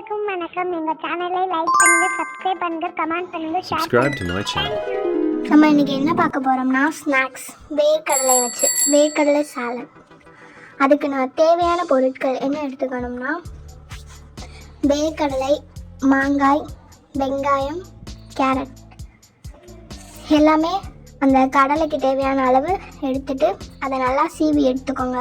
அனைவருக்கும் வணக்கம். எங்க சேனலை லைக் பண்ணுங்க, சப்ஸ்கிரைப் பண்ணுங்க, கமெண்ட் பண்ணுங்க, share Subscribe to my channel. நம்ம இன்றைக்கி என்ன பார்க்க போகிறோம்னா ஸ்நாக்ஸ் வேர்க்கடலை வச்சு வேர்க்கடலை சாலட். அதுக்கு நான் தேவையான பொருட்கள் என்ன எடுத்துக்கணும்னா வேர்க்கடலை, மாங்காய், வெங்காயம், கேரட் எல்லாமே அந்த கடலைக்கு தேவையான அளவு எடுத்துட்டு அதை நல்லா சீவி எடுத்துக்கோங்க.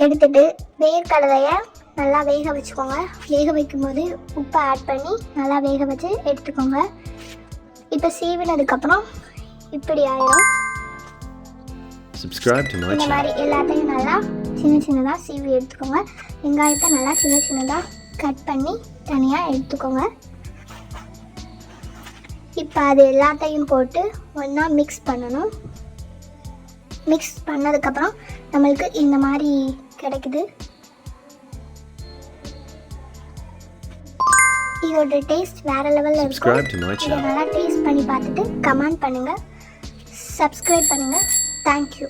எடுத்துட்டு வேர்க்கடலையை நல்லா வேக வச்சுக்கோங்க. வேக வைக்கும்போது உப்பை ஆட் பண்ணி நல்லா வேக வச்சு எடுத்துக்கோங்க. இப்போ சீவினதுக்கப்புறம் இப்படி ஆயிடும். Subscribe to my இந்த channel. மாதிரி எல்லாத்தையும் நல்லா சின்ன சின்னதாக சீவி எடுத்துக்கோங்க. வெங்காயத்தை நல்லா சின்ன சின்னதாக கட் பண்ணி தனியாக எடுத்துக்கோங்க. இப்போ அது எல்லாத்தையும் போட்டு ஒன்றா மிக்ஸ் பண்ணணும். மிக்ஸ் பண்ணதுக்கப்புறம் நம்மளுக்கு இந்த மாதிரி கிடைக்குது. இதோட டேஸ்ட் வேறு லெவலில் இருக்கும். Subscribe to my இதை channel. நல்லா டேஸ்ட் பண்ணி பார்த்துட்டு கமெண்ட் பண்ணுங்கள், சப்ஸ்கிரைப் பண்ணுங்கள். தேங்க்யூ.